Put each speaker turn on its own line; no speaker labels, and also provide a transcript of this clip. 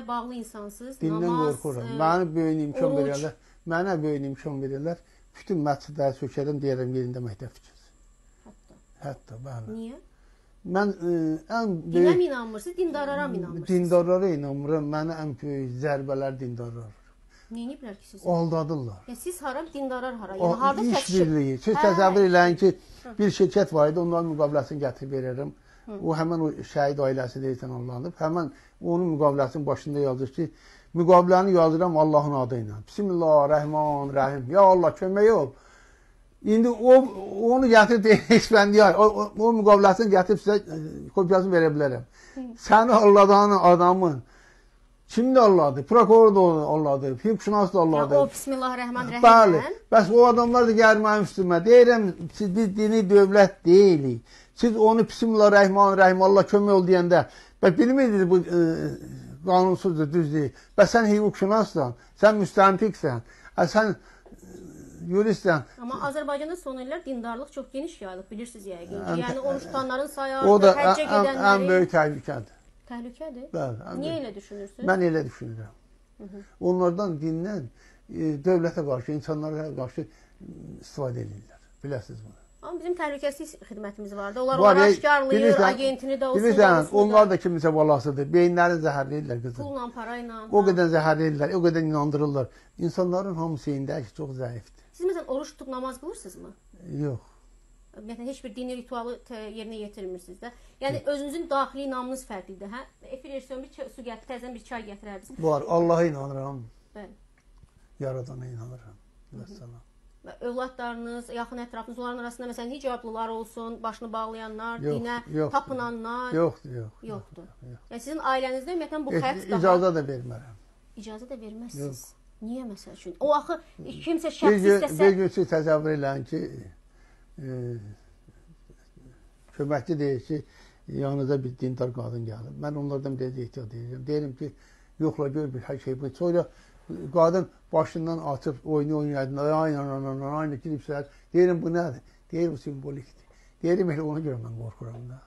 Bağlı insansınız.
Dindən
Namaz,
qorxuram. Mənə böyük imkan
oruç.
verirlər. Mənə böyük imkan verirlər. Bütün məscidləri sökərəm, deyərəm yerində məktəb tikəcək. Hətta, bəli.
Niyə?
Mən ən
Dinə
böyük
mi inanmırsınız, dindarlara mı inanmırsınız?
dindarlara inanmıram. Mənə ən böyük zərbələr dindarlar.
Neyiniblər ki siz?
Aldadırlar.
Ya siz hara, dindarlar hara? Yəni harda
İş
çatışır?
birliyi. Siz təsəvvür eləyin ki, bir şirkət var idi, onların müqaviləsini gətirib verirəm. O həmən o şəhid ailəsi deyilsən anlanıb. Həmən onun müqaviləsinin başında yazır ki, müqaviləni yazıram Allahın adı ilə. Bismillahirrahmanirrahim. Ya Allah, kömək ol. İndi onu gətirib ekspendiar, o müqaviləsini gətirib sizə kopyasını verə bilərəm. Səni alladan adamın kim də alladı? Prokuror da alladı, hüquqşünas da alladı.
O Bismillahirrahmanirrahim.
Bəli. Bəs o adamlar da gəlir mənim üstümə. Deyirəm, siz biz dini dövlət deyilik. Siz onu Bismillahirrahmanirrahim, Allah kömək ol deyəndə, bəs bilmirdiniz bu qanunsuzdur, düz deyil. Bəs sən hüquqşünassan, sən müstəntiqsən, sən yuristsən.
Amma Azərbaycanda son illər dindarlıq çox geniş yayılıb, bilirsiniz yəqin ki. Yəni oruç tutanların sayı
O da
artıq, həccə gedənlərin...
ən böyük təhlükədir.
Təhlükədir?
Bəli.
Niyə elə düşünürsünüz?
Mən elə düşünürəm. Onlardan, dindən dövlətə qarşı, insanlara qarşı istifadə edirlər. Biləsiniz bunu.
Amma bizim təhlükəsiz xidmətimiz var da. Onlar aşkarlayır, agentini də olsun.
Bilirsən, onlar da kimisə balasıdır. Beyinlərini zəhərləyirlər qızım.
Pulla, parayla.
O qədər zəhərləyirlər, o qədər inandırırlar. İnsanların hamısı indəki çox zəifdir.
Siz məsələn oruç tutub namaz qılırsınızmı?
Yox.
Ümumiyyətlə heç bir dini ritualı yerinə yetirmirsiniz də. Yəni özünüzün daxili inamınız fərqlidir, hə? Efir Ersoyun bir su gətir, təzədən bir çay gətirərdiniz.
Var, Allaha inanıram.
Bəli.
Yaradana inanıram. Vəssalam.
Və övladlarınız, yaxın ətrafınız, onların arasında məsələn hicablılar olsun, başını bağlayanlar,
Yox,
dinə
yoxdur.
tapınanlar.
Yoxdur.
Yəni sizin ailənizdə ümumiyyətlə bu xətt daha...
İcazə də vermərəm.
İcazə də verməzsiniz. Niyə məsəl üçün? O axı kimsə şəxs istəsə...
Bir gün siz təsəvvür eləyin ki, köməkçi deyir ki, yanınıza bir dindar qadın gəlib. Mən onlardan biraz ehtiyat edirəm. Deyirəm ki, yoxla gör bir hər şey bu. Sonra qadın başından açıb oynayır, aynı gidibsələr. Deyirəm, bu nədir? Deyir, bu simbolikdir. Deyirəm, elə ona görə mən qorxuram da.